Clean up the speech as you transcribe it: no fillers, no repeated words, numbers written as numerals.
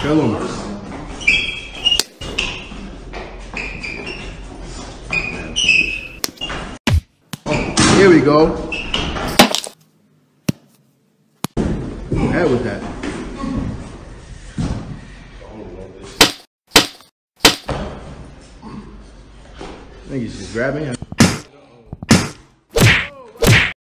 Kill him. Oh, here we go. What the hell was that? I think he's just grabbing him.